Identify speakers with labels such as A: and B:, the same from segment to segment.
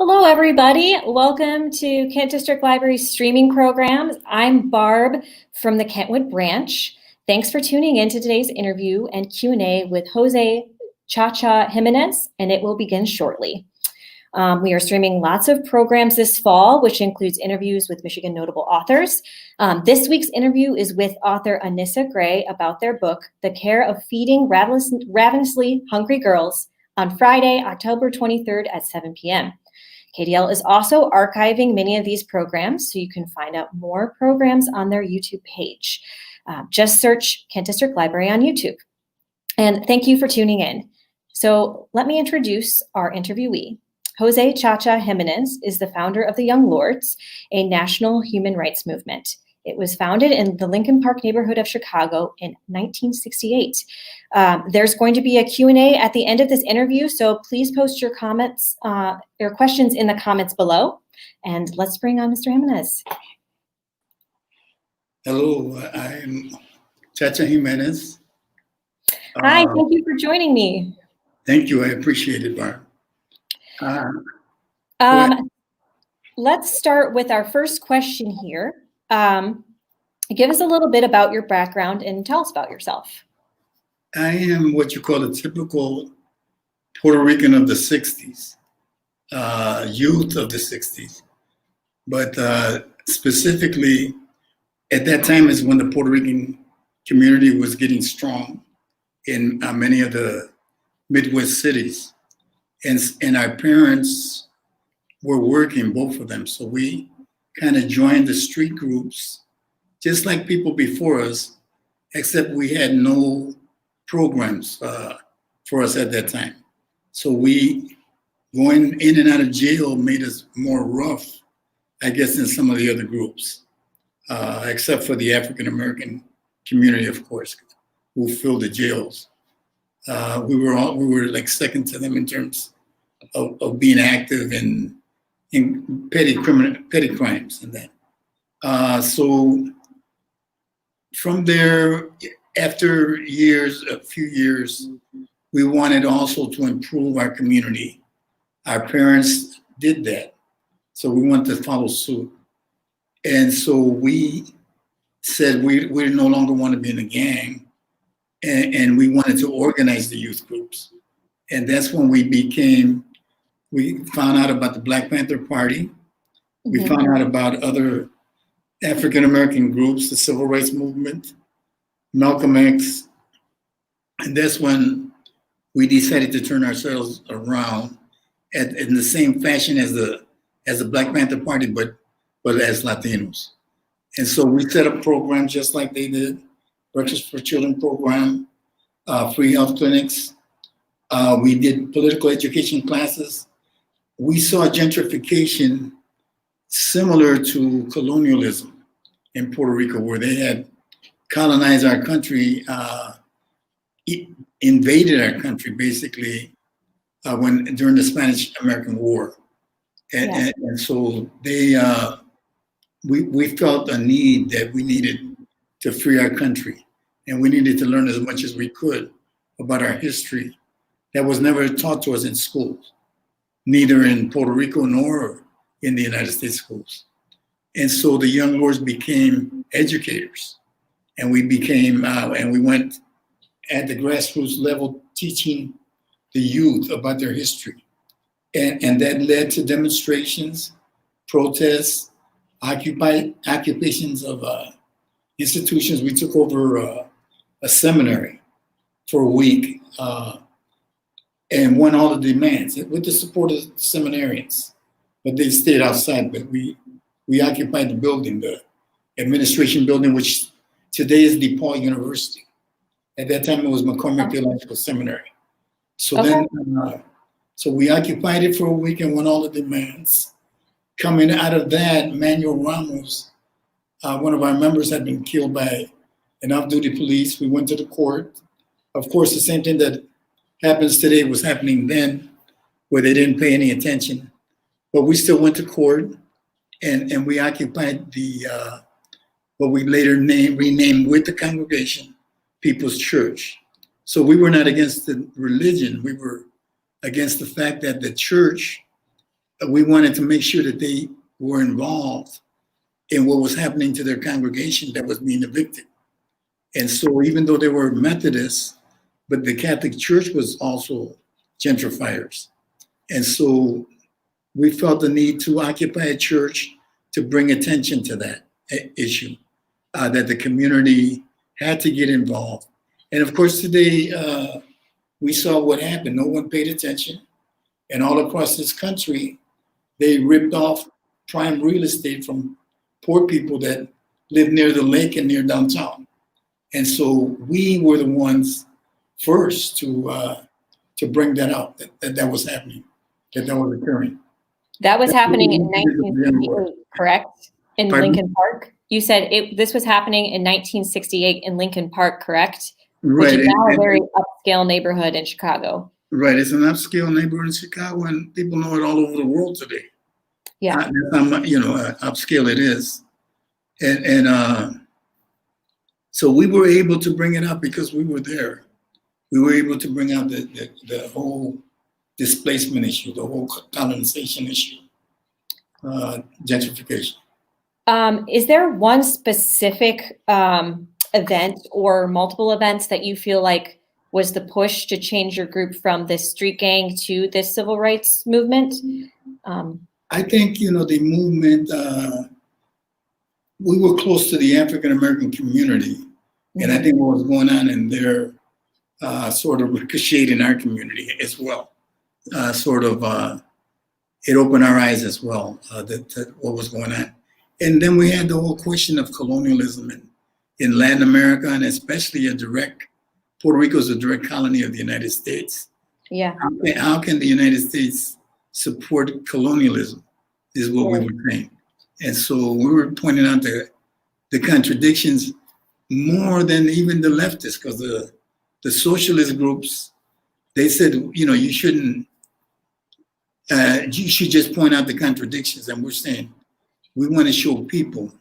A: Hello, everybody. Welcome to Kent District Library's streaming programs. I'm Barb from the Kentwood branch. Thanks for tuning in to today's interview and Q&A with Jose Chacha Jimenez, and it will begin shortly. We are streaming lots of programs this fall, which includes interviews with Michigan notable authors. This week's interview is with author Anissa Gray about their book, The Care of Feeding Ravenously Hungry Girls, on Friday, October 23rd at 7 p.m. KDL is also archiving many of these programs, so you can find out more programs on their YouTube page. Just search Kent District Library on YouTube. And thank you for tuning in. So let me introduce our interviewee. Jose Chacha Jimenez is the founder of the Young Lords, a national human rights movement. It was founded in the Lincoln Park neighborhood of Chicago in 1968. There's going to be a Q&A at the end of this interview, so please post your comments, your questions in the comments below. And let's bring on Mr. Jimenez.
B: Hello, I'm Chacha Jimenez.
A: Hi, thank you for joining me.
B: Thank you, I appreciate it, Barb.
A: Let's start with our first question here. Give us a little bit about your background and tell us about yourself.
B: I am what you call a typical Puerto Rican of the 60s, youth of the 60s. But specifically, at that time is when the Puerto Rican community was getting strong in many of the Midwest cities. And our parents were working, both of them. So we kind of joined the street groups, just like people before us, except we had no programs for us at that time. So we going in and out of jail made us more rough, I guess, than some of the other groups, except for the African-American community, of course, who filled the jails. We were like second to them in terms of being active in petty crimes and that. So from there, after a few years, we wanted also to improve our community. Our parents did that, so we wanted to follow suit. And so we said we no longer want to be in a gang, and we wanted to organize the youth groups. And that's when we found out about the Black Panther Party. We found out about other African-American groups, the Civil Rights Movement, Malcolm X. And that's when we decided to turn ourselves around in the same fashion as the Black Panther Party, but as Latinos. And so we set up programs just like they did, Breakfast for Children program, free health clinics. We did political education classes. We saw gentrification similar to colonialism in Puerto Rico, where they had colonized our country, invaded our country basically during the Spanish-American War, and so we felt a need that we needed to free our country, and we needed to learn as much as we could about our history that was never taught to us in schools, neither in Puerto Rico nor in the United States schools. And so the Young Lords became educators, and we went at the grassroots level teaching the youth about their history. And that led to demonstrations, protests, occupations of institutions. We took over a seminary for a week and won all the demands with the support of seminarians. But they stayed outside, but we occupied the building, the administration building, which today is DePaul University. At that time, it was McCormick Theological Seminary. So then, so we occupied it for a week and won all the demands. Coming out of that, Manuel Ramos, one of our members, had been killed by an off-duty police. We went to the court. Of course, the same thing that happens today was happening then, where they didn't pay any attention. But we still went to court, and we occupied what we later renamed with the congregation, People's Church. So we were not against the religion. We were against the fact that the church we wanted to make sure that they were involved in what was happening to their congregation that was being evicted. And so even though they were Methodists, but the Catholic Church was also gentrifiers. And so we felt the need to occupy a church to bring attention to that issue, that the community had to get involved. And of course, today we saw what happened. No one paid attention. And all across this country, they ripped off prime real estate from poor people that live near the lake and near downtown. And so we were the ones first to bring that out, that was happening, that was occurring.
A: That was happening in 1968, correct? In
B: Pardon?
A: Lincoln Park? You said this was happening in 1968 in Lincoln Park, correct?
B: Right.
A: Which is now a very upscale neighborhood in Chicago.
B: Right. It's an upscale neighborhood in Chicago, and people know it all over the world today.
A: Yeah.
B: Upscale it is. And so we were able to bring it up because we were there. We were able to bring out the whole displacement issue, the whole colonization issue, gentrification.
A: Is there one specific event or multiple events that you feel like was the push to change your group from this street gang to this civil rights movement?
B: I think, the movement, we were close to the African-American community. And I think what was going on in there sort of ricocheted in our community as well. It opened our eyes as well, that what was going on. And then we had the whole question of colonialism in Latin America, and especially Puerto Rico is a direct colony of the United States.
A: Yeah.
B: How can the United States support colonialism is what we were saying. And so we were pointing out the contradictions more than even the leftists, because the socialist groups, they said, you shouldn't, you should just point out the contradictions. And we're saying, we want to show people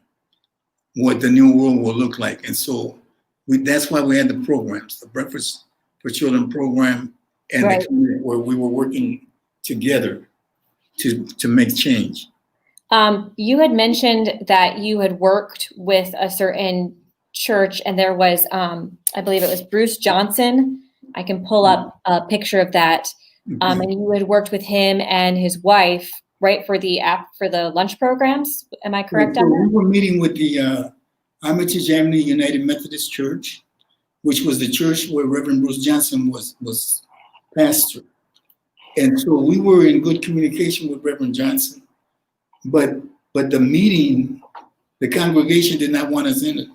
B: what the new world will look like. And so that's why we had the programs, the Breakfast for Children program, and
A: right.
B: the community where we were working together to make change.
A: You had mentioned that you had worked with a certain church, and there was, I believe it was Bruce Jensen. I can pull up a picture of that. And you had worked with him and his wife, right, for the lunch programs. Am I correct on that?
B: We were meeting with the Armitage Avenue United Methodist Church, which was the church where Reverend Bruce Jensen was pastor. And so we were in good communication with Reverend Johnson. But the meeting, the congregation did not want us in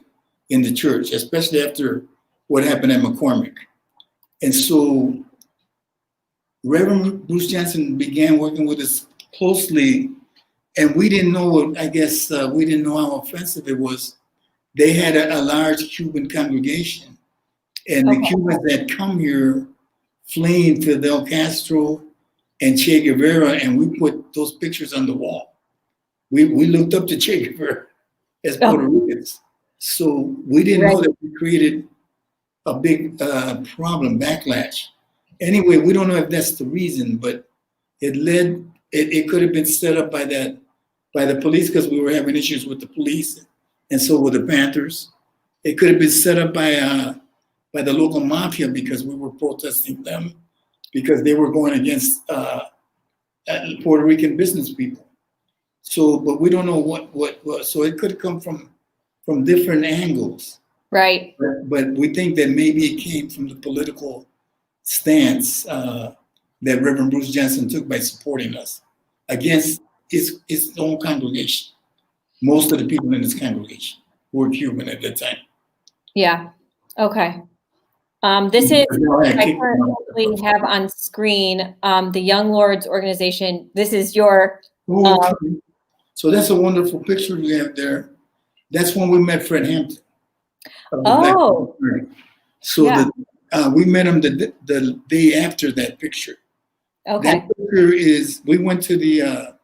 B: the church, especially after what happened at McCormick. And so Reverend Bruce Jensen began working with us closely, and we didn't know, we didn't know how offensive it was. They had a large Cuban congregation, and the Cubans that come here fleeing Fidel Castro and Che Guevara, and we put those pictures on the wall. We looked up to Che Guevara as Puerto Ricans. So we didn't know that we created a big problem, backlash. Anyway, we don't know if that's the reason, but it could have been set up by the police, because we were having issues with the police, and so were the Panthers. It could have been set up by the local mafia, because we were protesting them, because they were going against Puerto Rican business people. So, but we don't know what. So it could come from different angles.
A: Right.
B: But we think that maybe it came from the political stance that Reverend Bruce Jensen took by supporting us against his own congregation. Most of the people in his congregation were Cuban at that time.
A: Yeah. Okay. This is, I currently have on screen the Young Lords organization. This is your.
B: So that's a wonderful picture we have there. That's when we met Fred Hampton. So yeah. We met him the day after that picture.
A: Okay.
B: That picture is, we went to the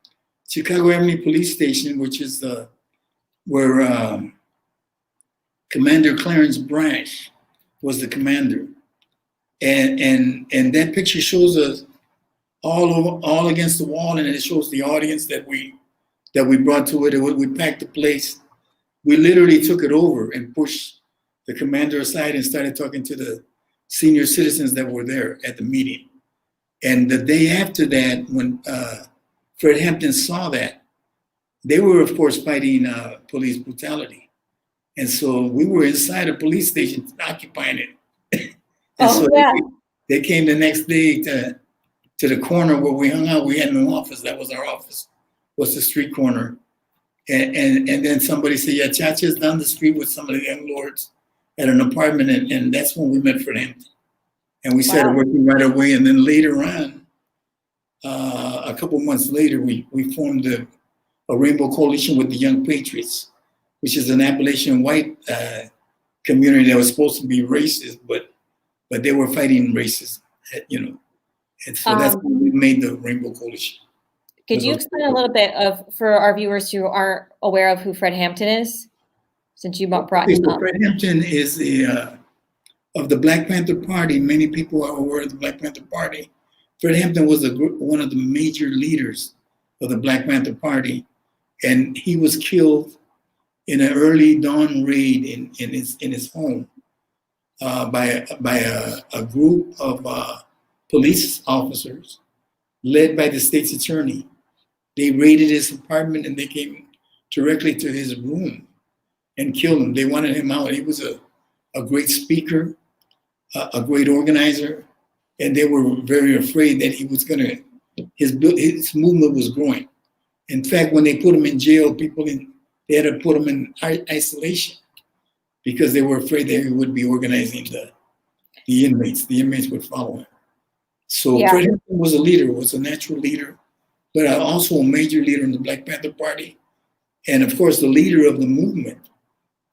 B: Chicago Avenue Police Station, which is where Commander Clarence Branch was the commander. And that picture shows all against the wall, and it shows the audience that we brought to it. We packed the place. We literally took it over and pushed the commander aside and started talking to the senior citizens that were there at the meeting. And the day after that, when Fred Hampton saw that, they were, of course, fighting police brutality. And so we were inside a police station occupying it. And so they came the next day to the corner where we hung out. We had no office. That was our office, was the street corner. And then somebody said, yeah, Chacha's down the street with some of the young lords at an apartment. And that's when we met Fred Hampton. And we started working right away. And then later on, a couple months later, we formed a Rainbow Coalition with the Young Patriots, which is an Appalachian white community that was supposed to be racist, but they were fighting racism, you know. And so that's when we made the Rainbow Coalition.
A: Could you explain a little bit for our viewers who aren't aware of who Fred Hampton is, since you brought him up?
B: Fred Hampton is of the Black Panther Party. Many people are aware of the Black Panther Party. Fred Hampton was one of the major leaders of the Black Panther Party, and he was killed in an early dawn raid in his home by a group of police officers led by the state's attorney. They raided his apartment and they came directly to his room and killed him. They wanted him out. He was a great speaker, a great organizer, and they were very afraid that he was his movement was growing. In fact, when they put him in jail, they had to put him in isolation because they were afraid that he would be organizing the inmates. The inmates would follow him. So Fred Hampton was a leader, was a natural leader, but also a major leader in the Black Panther Party. And of course, the leader of the movement.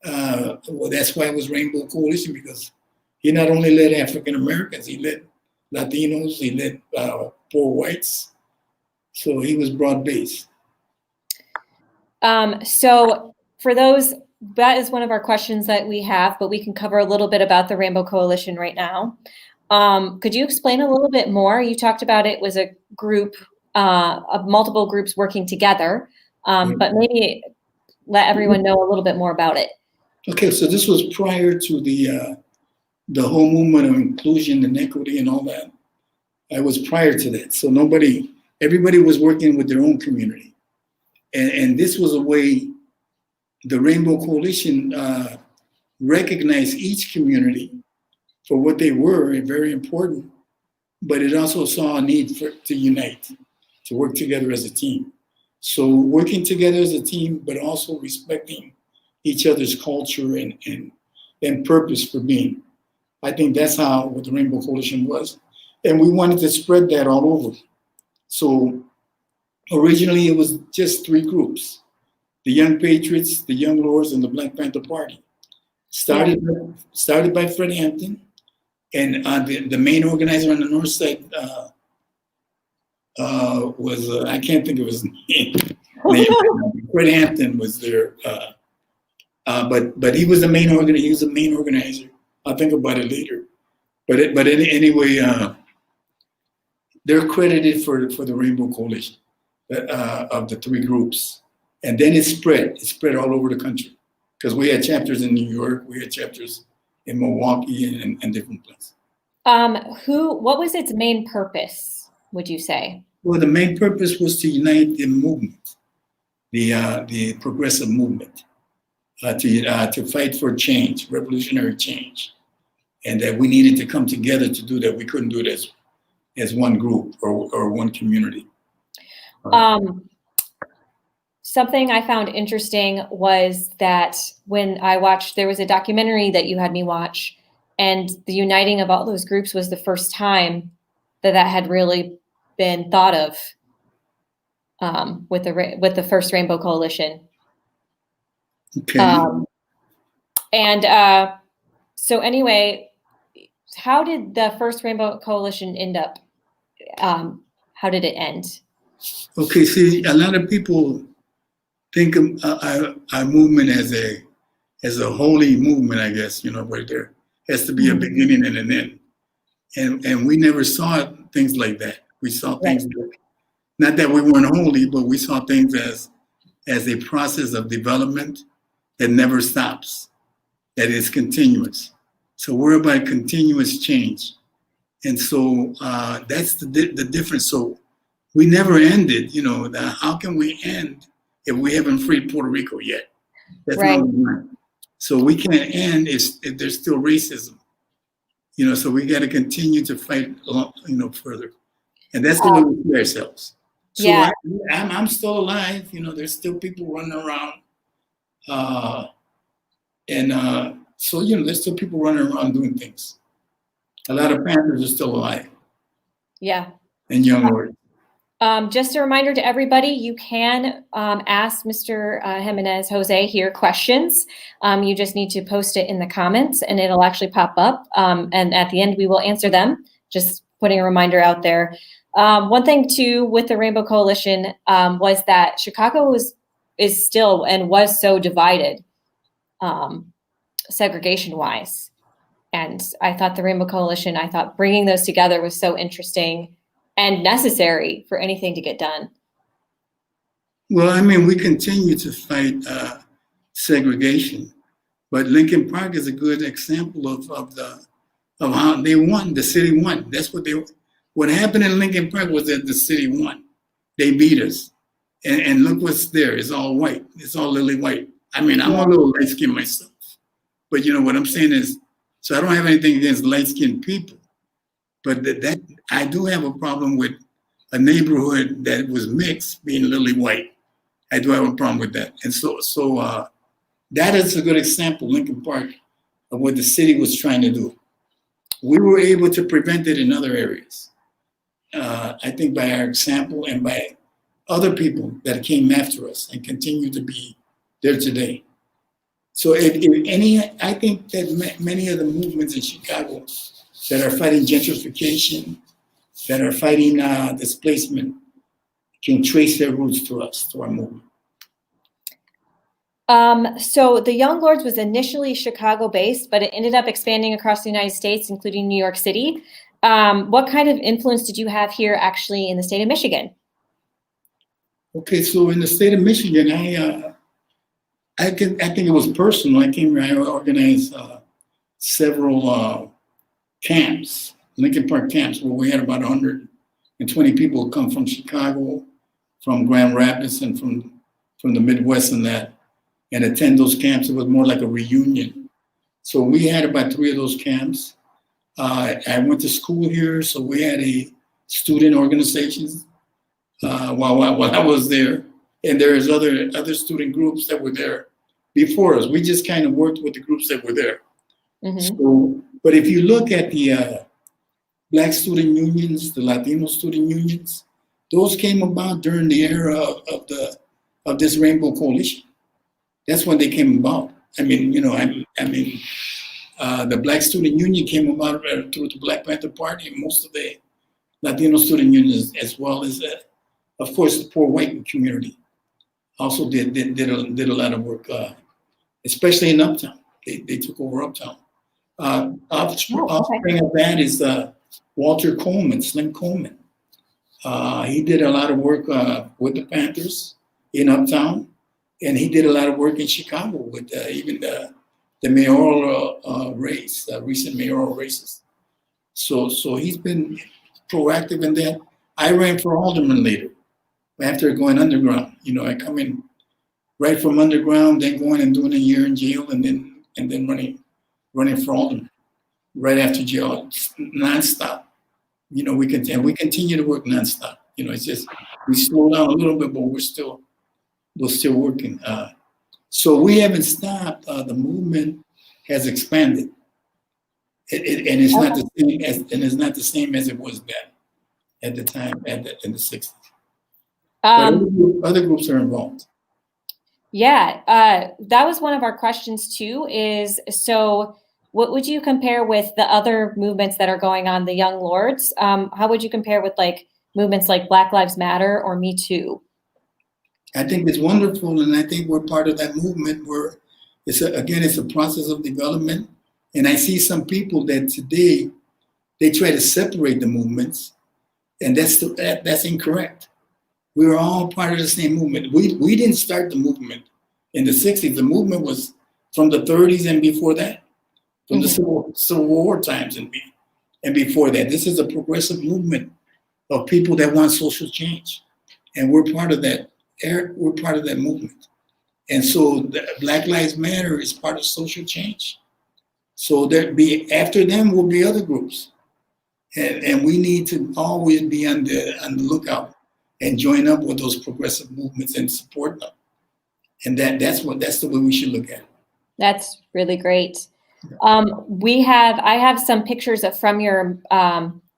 B: Well, that's why it was Rainbow Coalition, because he not only led African Americans, he led Latinos, he led poor whites. So he was broad-based.
A: So for those, that is one of our questions that we have, but we can cover a little bit about the Rainbow Coalition right now. Could you explain a little bit more? You talked about it was a group of multiple groups working together, but maybe let everyone know a little bit more about it.
B: Okay, so this was prior to the whole movement of inclusion and equity and all that. It was prior to that. So everybody was working with their own community. And this was a way the Rainbow Coalition recognized each community for what they were, very important, but it also saw a need to unite, to work together as a team. So working together as a team, but also respecting each other's culture and purpose for being. I think that's what the Rainbow Coalition was. And we wanted to spread that all over. So originally it was just 3 groups: the Young Patriots, the Young Lords, and the Black Panther Party. Started by Fred Hampton, and the main organizer on the north side was, I can't think of his name. Fred Hampton was there, but he was the main organizer. He was the main organizer. I'll think about it later. But anyway, they're credited for the Rainbow Coalition of the 3 groups, and then it spread. It spread all over the country because we had chapters in New York, we had chapters in Milwaukee, and different places.
A: What was its main purpose, would you say?
B: Well, the main purpose was to unite the movement, the progressive movement, to fight for change, revolutionary change, and that we needed to come together to do that. We couldn't do it as one group or one community.
A: Something I found interesting was that when I watched, there was a documentary that you had me watch, and the uniting of all those groups was the first time that had really been thought of with the first Rainbow Coalition.
B: Okay.
A: So anyway, how did the first Rainbow Coalition end up? How did it end?
B: Okay, see, a lot of people think of our movement as a holy movement, I guess, where there has to be a beginning and an end. And we never saw things like that. We saw things, not that we weren't holy, but we saw things as a process of development that never stops, that is continuous. So we're about continuous change. And so that's the difference. So we never ended, how can we end if we haven't freed Puerto Rico yet? That's not right. So we can't end if there's still racism, so we got to continue to fight, further. And that's the way we see ourselves. So yeah. I'm still alive, there's still people running around. So, there's still people running around doing things. A lot of Panthers are still alive.
A: Yeah.
B: And young lords.
A: Just a reminder to everybody, you can ask Mr. Jimenez, Jose here questions. You just need to post it in the comments and it'll actually pop up. And at the end, we will answer them. Just putting a reminder out there. One thing too, with the Rainbow Coalition was that Chicago is still and was so divided segregation-wise. And I thought the Rainbow Coalition, bringing those together was so interesting and necessary for anything to get done.
B: Well, we continue to fight segregation, but Lincoln Park is a good example of how they won. The city won. That's what happened in Lincoln Park was that the city won. They beat us, and look what's there. It's all white. It's all lily white. I'm a little light skinned myself, but what I'm saying is, so I don't have anything against light skinned people. But that I do have a problem with a neighborhood that was mixed being lily white. I do have a problem with that. And so that is a good example, Lincoln Park, of what the city was trying to do. We were able to prevent it in other areas. I think by our example and by other people that came after us and continue to be there today. So I think that many of the movements in Chicago that are fighting gentrification, that are fighting displacement, can trace their roots to us, to our movement.
A: So the Young Lords was initially Chicago-based, but it ended up expanding across the United States, including New York City. What kind of influence did you have here actually in the state of Michigan?
B: Okay, so in the state of Michigan, I think it was personal. I organized several camps, Lincoln Park camps, where we had about 120 people come from Chicago, from Grand Rapids, and from the Midwest and attend those camps. It was more like a reunion. So we had about 3 of those camps. I went to school here, so we had a student organizations while I was there. And there's other student groups that were there before us. We just kind of worked with the groups that were there. Mm-hmm. So, but if you look at the Black student unions, the Latino student unions, those came about during the era of this Rainbow Coalition. That's when they came about. The Black student union came about through the Black Panther Party, and most of the Latino student unions, as well as, of course, the poor white community, also did a lot of work, especially in Uptown. They took over Uptown. Offspring of that is Walter Coleman, Slim Coleman. He did a lot of work with the Panthers in Uptown, and he did a lot of work in Chicago with even the mayoral race, recent mayoral races. So he's been proactive in that. I ran for alderman later, after going underground. I come in right from underground, then going and doing a year in jail, and then running for alderman right after jail, nonstop. We continue to work nonstop. It's just we slow down a little bit, but we're still working. So we haven't stopped. The movement has expanded, and it's not the same as it was then at the time in the 60s. Other groups are involved.
A: Yeah, that was one of our questions too. So what would you compare with the other movements that are going on, the Young Lords? How would you compare with movements like Black Lives Matter or Me Too?
B: I think it's wonderful, and I think we're part of that movement where it's a process of development. And I see some people that today, they try to separate the movements And that's incorrect. We were all part of the same movement. We didn't start the movement in the 60s. The movement was from the 30s and before that, from the Civil War times and before that. This is a progressive movement of people that want social change. And we're part of that. We're part of that movement. And so Black Lives Matter is part of social change. So after them will be other groups. And we need to always be on the lookout and join up with those progressive movements and support them. And that's the way we should look at it.
A: That's really great. I have some pictures from your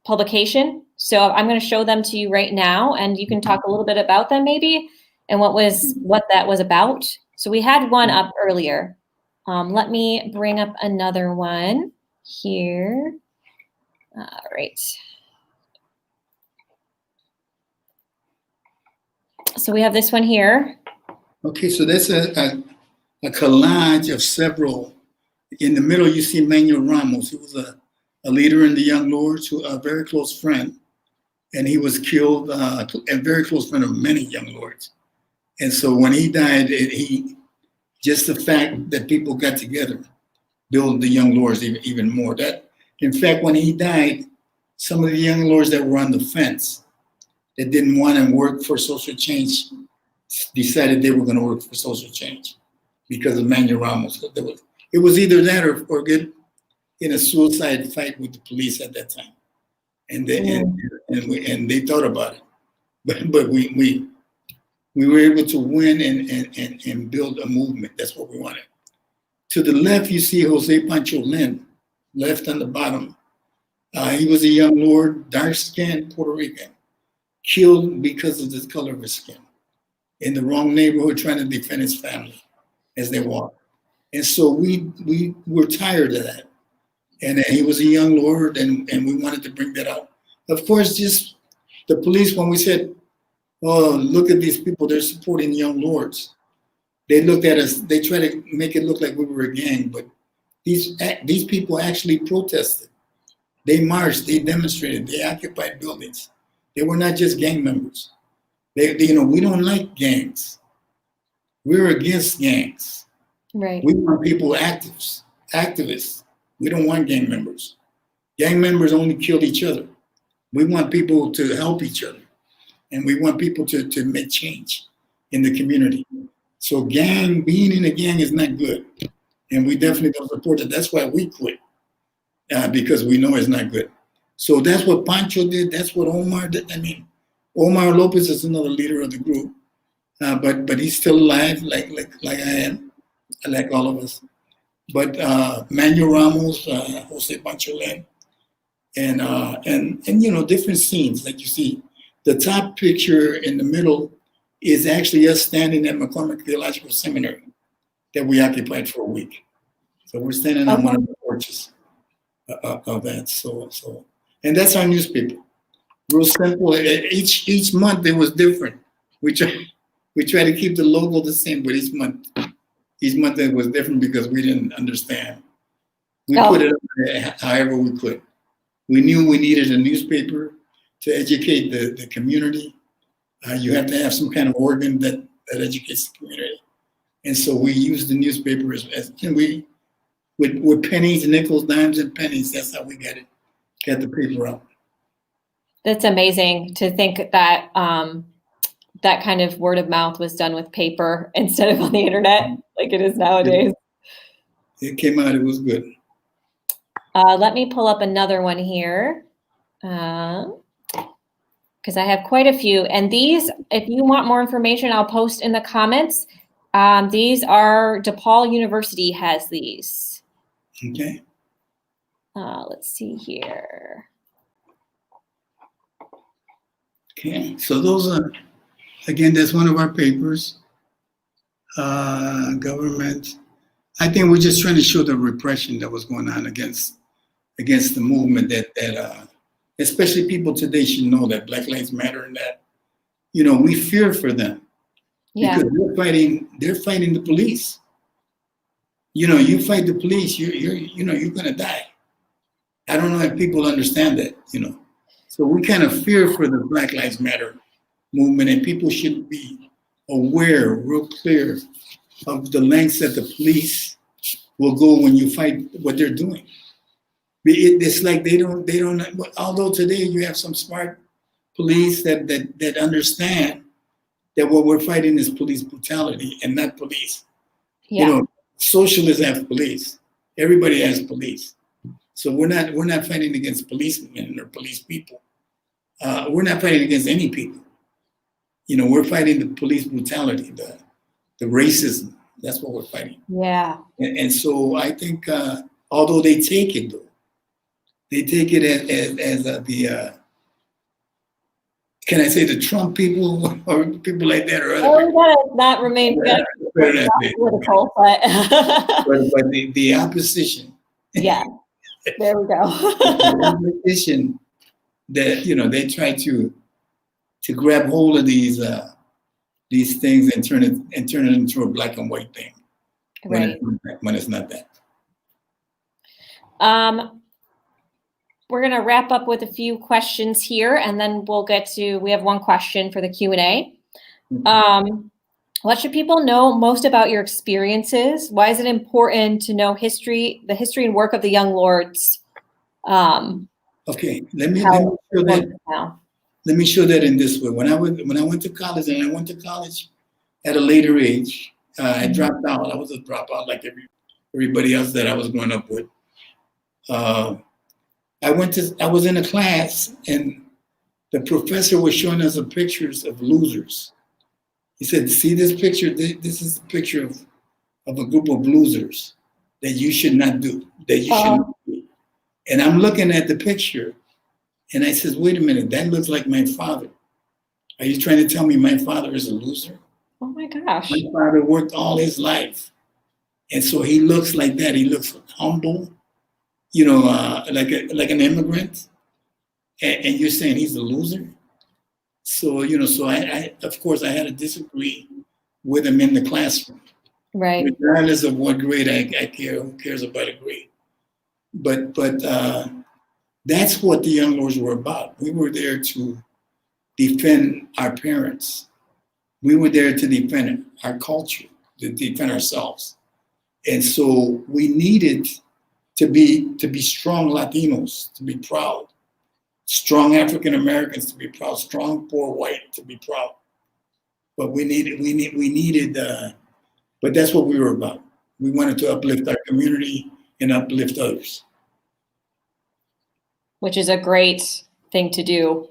A: publication. So I'm going to show them to you right now, and you can talk a little bit about them maybe and what that was about. So we had one up earlier. Let me bring up another one here. All right. So we have this one here.
B: Okay, so that's a collage of several. In the middle, you see Manuel Ramos. He was a leader in the Young Lords, a very close friend. And he was killed, a very close friend of many Young Lords. And so when he died, just the fact that people got together built the Young Lords even more. In fact, when he died, some of the Young Lords that were on the fence, that didn't want to work for social change, decided they were going to work for social change because of Manuel Ramos. It was either that or get in a suicide fight with the police at that time. And they thought about it, but we were able to win and build a movement. That's what we wanted. To the left, you see Jose Pancho Lin, left on the bottom. He was a young lord, dark-skinned Puerto Rican, killed because of the color of his skin, in the wrong neighborhood, trying to defend his family as they walked. And so we were tired of that. And he was a young lord, and we wanted to bring that out. Of course, just the police, when we said, oh, look at these people, they're supporting young lords. They looked at us, they tried to make it look like we were a gang, but these people actually protested. They marched, they demonstrated, they occupied buildings. They were not just gang members. We don't like gangs. We're against gangs.
A: Right.
B: We want people activists. We don't want gang members. Gang members only killed each other. We want people to help each other. And we want people to make change in the community. So being in a gang is not good. And we definitely don't support it. That's why we quit, because we know it's not good. So that's what Pancho did. That's what Omar did. Omar Lopez is another leader of the group, but he's still alive, like I am, like all of us. But Manuel Ramos, Jose Pancho Lin, and different scenes. Like you see, the top picture in the middle is actually us standing at McCormick Theological Seminary that we occupied for a week. So we're standing on one of the porches of that. So, and that's our newspaper. Real simple. Each month it was different. We try to keep the logo the same, but each month it was different because we didn't understand. We put it up however we could. We knew we needed a newspaper to educate the community. You have to have some kind of organ that educates the community. And so we used the newspaper with pennies, nickels, dimes, and pennies. That's how we got the paper out.
A: That's amazing to think that that kind of word of mouth was done with paper instead of on the internet like it is nowadays.
B: It came out, it was good.
A: Let me pull up another one here because I have quite a few. And these, if you want more information, I'll post in the comments. These are DePaul University has these.
B: Okay.
A: Let's see here.
B: Okay, so those are, again, that's one of our papers. Government. I think we're just trying to show the repression that was going on against the movement that especially people today should know that Black Lives Matter and that, we fear for them. Yeah. Because they're fighting the police. You fight the police, you're gonna die. I don't know if people understand that, So we kind of fear for the Black Lives Matter movement, and people should be aware, real clear, of the lengths that the police will go when you fight what they're doing. It's like they don't. Although today you have some smart police that understand that what we're fighting is police brutality and not police.
A: Yeah.
B: You know, socialists have police. Everybody has police. So we're not fighting against policemen or police people. We're not fighting against any people. You know, we're fighting the police brutality, the racism. That's what we're fighting.
A: Yeah.
B: And so I think, although they take it though, they take it as the can I say the Trump people or people like that or other people?
A: We gotta not remain political, but
B: but the opposition.
A: Yeah, there we go.
B: The opposition that they try to grab hold of these things and turn it into a black and white thing.
A: Right.
B: When it's not that.
A: We're going to wrap up with a few questions here, and then we have one question for the Q&A. What should people know most about your experiences? Why is it important to know the history and work of the Young Lords?
B: Okay, let me show that in this way. When I went to college, and I went to college at a later age, I dropped out. I was a dropout like everybody else that I was growing up with. I was in a class, and the professor was showing us the pictures of losers. He said, "See this picture? This is a picture of a group of losers that you should not do, that you should not do." And I'm looking at the picture, and I says, "Wait a minute, that looks like my father. Are you trying to tell me my father is a loser?"
A: Oh my gosh.
B: My father worked all his life, and so he looks like that. He looks humble. Like an immigrant, and you're saying he's a loser. So I of course I had to disagree with him in the classroom,
A: right?
B: Regardless of what grade I care. Who cares about a grade? But that's what the Young Lords were about. We were there to defend our parents. We were there to defend our culture, to defend ourselves, and so we needed to be strong Latinos, to be proud, strong African Americans to be proud, strong poor white to be proud. But we needed. But that's what we were about. We wanted to uplift our community and uplift others.
A: Which is a great thing to do.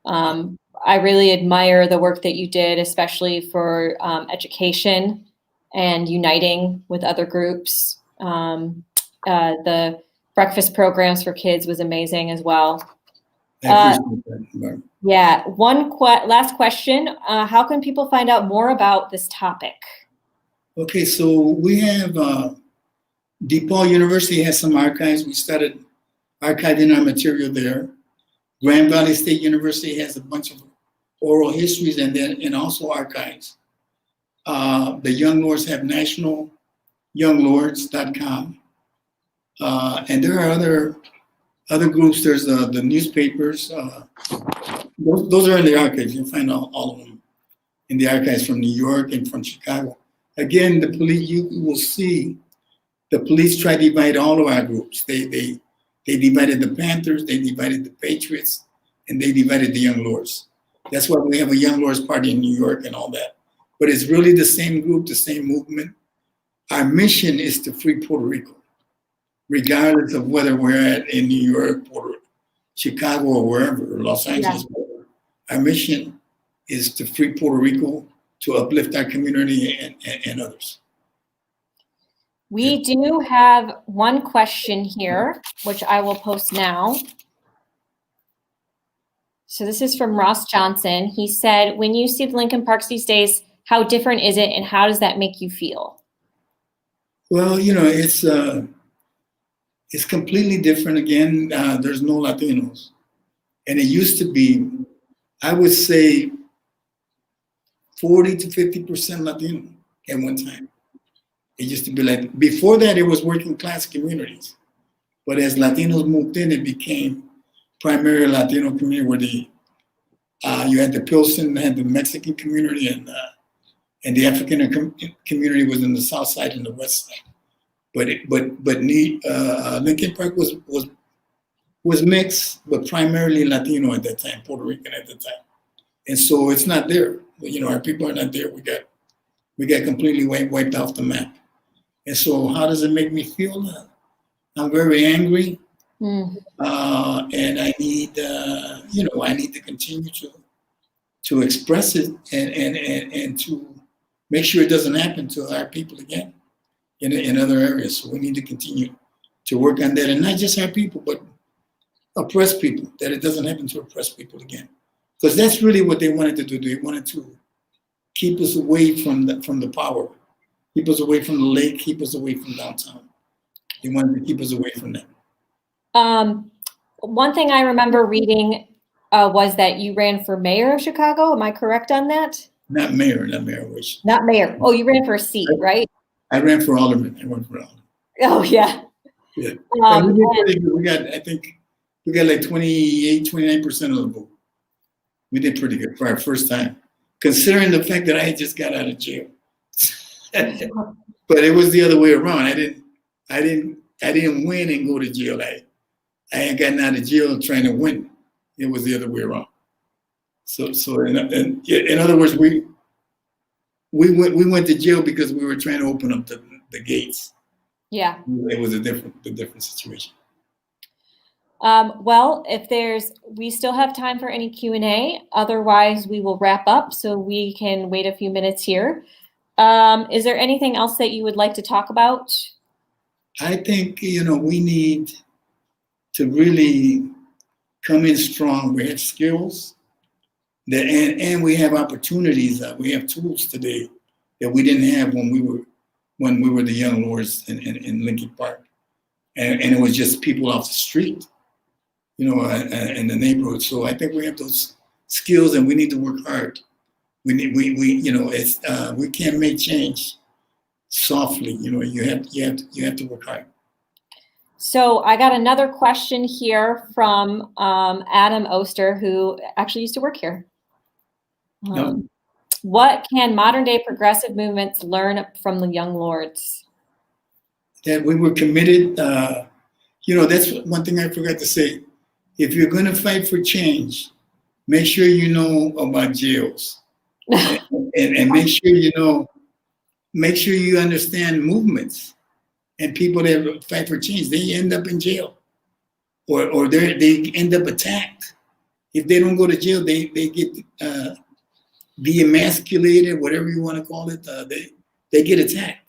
A: I really admire the work that you did, especially for education and uniting with other groups. The breakfast programs for kids was amazing as well.
B: I appreciate that.
A: Yeah. Last question. How can people find out more about this topic?
B: Okay, so we have DePaul University has some archives. We started archiving our material there. Grand Valley State University has a bunch of oral histories and also archives. The Young Lords have nationalyounglords.com. And there are other groups. There's the newspapers. Those are in the archives. You'll find all of them in the archives from New York and from Chicago. Again, the police. You will see the police try to divide all of our groups. They divided the Panthers. They divided the Patriots, and they divided the Young Lords. That's why we have a Young Lords party in New York and all that. But it's really the same group, the same movement. Our mission is to free Puerto Rico, regardless of whether we're in New York or Chicago or wherever, or Los Angeles. Yeah. Our mission is to free Puerto Rico, to uplift our community and others.
A: We do have one question here, which I will post now. So this is from Ross Johnson. He said, when you see the Lincoln Parks these days, how different is it and how does that make you feel?
B: Well, it's completely different. Again, there's no Latinos. And it used to be, I would say, 40 to 50% Latino at one time. It used to be like, before that, it was working class communities. But as Latinos moved in, it became primarily Latino community, where you had the Pilsen, had the Mexican community, and the African community was in the south side and the west side. But Lincoln Park was mixed, but primarily Latino at that time, Puerto Rican at the time, and so it's not there. Our people are not there. We got completely wiped off the map. And so, how does it make me feel? I'm very angry, and I need, I need to continue to express it and to make sure it doesn't happen to our people again in other areas. So we need to continue to work on that, and not just our people, but oppressed people, that it doesn't happen to oppressed people again. Because that's really what they wanted to do. They wanted to keep us away from the power, keep us away from the lake, keep us away from downtown. They wanted to keep us away from that.
A: One thing I remember reading was that you ran for mayor of Chicago. Am I correct on that?
B: Not mayor.
A: Not mayor. Oh, you ran for a seat, right?
B: I ran for alderman.
A: Oh, yeah.
B: Yeah. We got, I think, like 29% of the vote. We did pretty good for our first time, considering the fact that I had just got out of jail. But it was the other way around. I didn't win and go to jail. I had gotten out of jail trying to win. It was the other way around. So in other words, we went to jail because we were trying to open up the gates.
A: Yeah.
B: It was a different situation.
A: Well, we still have time for any Q&A. Otherwise, we will wrap up so we can wait a few minutes here. Is there anything else that you would like to talk about?
B: I think, we need to really come in strong. We have skills and we have opportunities. We have tools today that we didn't have when we were the young lords in Lincoln Park. And it was just people off the street, in the neighborhood. So I think we have those skills and we need to work hard. We can't make change softly. You have to work hard.
A: So I got another question here from Adam Oster, who actually used to work here. What can modern day progressive movements learn from the young lords?
B: That we were committed. That's one thing I forgot to say. If you're going to fight for change, make sure you know about jails, and make sure you understand movements and people that fight for change. They end up in jail, or they end up attacked. If they don't go to jail, they get de-emasculated, whatever you want to call it. They get attacked.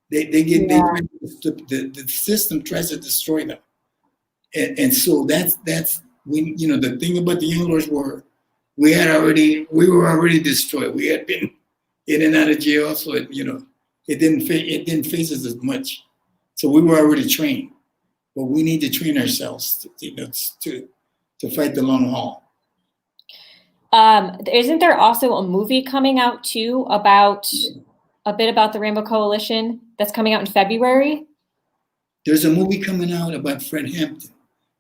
B: The system tries to destroy them. And so that's the thing about the young lords we were already destroyed. We had been in and out of jail, so it didn't face us as much. So we were already trained, but we need to train ourselves to fight the long haul.
A: Isn't there also a movie coming out too about the Rainbow Coalition that's coming out in February?
B: There's a movie coming out about Fred Hampton.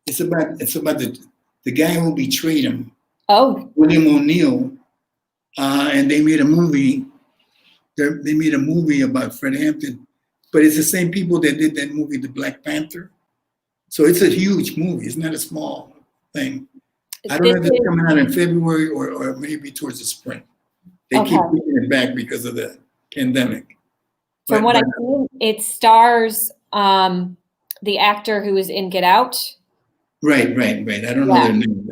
B: It's about the guy who betrayed him.
A: Oh,
B: William O'Neill, and they made a movie. They made a movie about Fred Hampton, but it's the same people that did that movie, The Black Panther. So it's a huge movie. It's not a small thing. I don't know if it's coming out in February or maybe towards the spring. They keep pushing it back because of the pandemic.
A: From what I've seen, it stars the actor who was in Get Out.
B: Right. I don't know their name.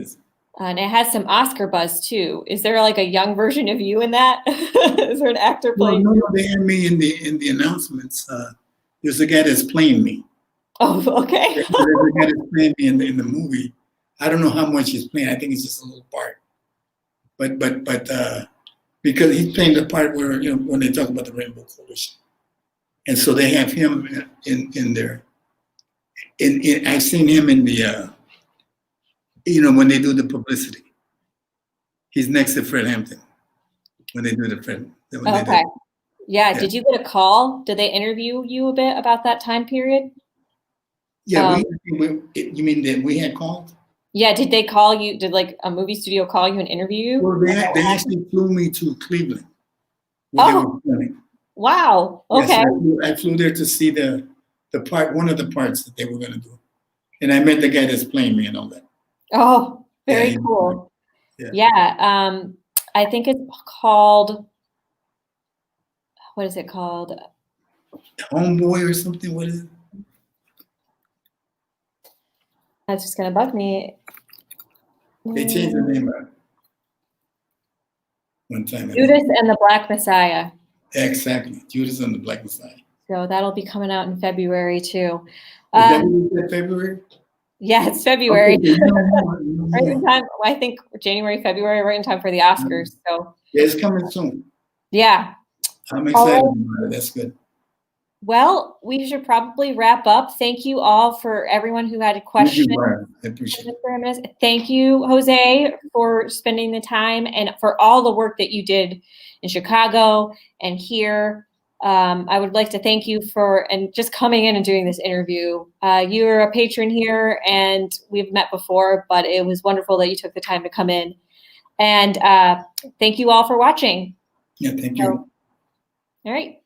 A: And it has some Oscar buzz too. Is there like a young version of you in that? Is there an actor playing?
B: No, they had me in the announcements. There's a guy that's playing me.
A: Oh, okay.
B: There's a guy that's playing me in the movie. I don't know how much he's playing. I think it's just a little part. But because he's playing the part where when they talk about the Rainbow Coalition, and so they have him in there. I've seen him in the when they do the publicity. He's next to Fred Hampton when they do the Fred.
A: Okay. Yeah. Did you get a call? Did they interview you a bit about that time period?
B: Yeah. You mean that we had called?
A: Yeah, did they call you? Did like a movie studio call you and interview you?
B: Well, they actually flew me to Cleveland where they were filming.
A: Wow.
B: Yes,
A: Okay.
B: I flew there to see the part, one of the parts that they were going to do. And I met the guy that's playing me and all that.
A: Oh, very
B: Yeah,
A: cool.
B: yeah.
A: Yeah. I think it's called, what is it called?
B: Homeboy or something. What is it?
A: That's just going to bug me.
B: They changed the name out one time.
A: Judas and the Black Messiah.
B: Exactly. Judas and the Black Messiah.
A: So that'll be coming out in February too.
B: Is that what you said, February?
A: Yeah, it's February.
B: Okay,
A: Right in time. I think January, February, right in time for the Oscars. So
B: yeah, it's coming soon.
A: yeah.
B: I'm excited about it. That's good.
A: Well, we should probably wrap up. Thank you all for everyone who had a question.
B: Thank you, Brian. I appreciate it.
A: Thank you, Jose, for spending the time and for all the work that you did in Chicago and here. I would like to thank you for just coming in and doing this interview. You're a patron here and we've met before, but it was wonderful that you took the time to come in. And thank you all for watching.
B: Yeah, thank you.
A: All right.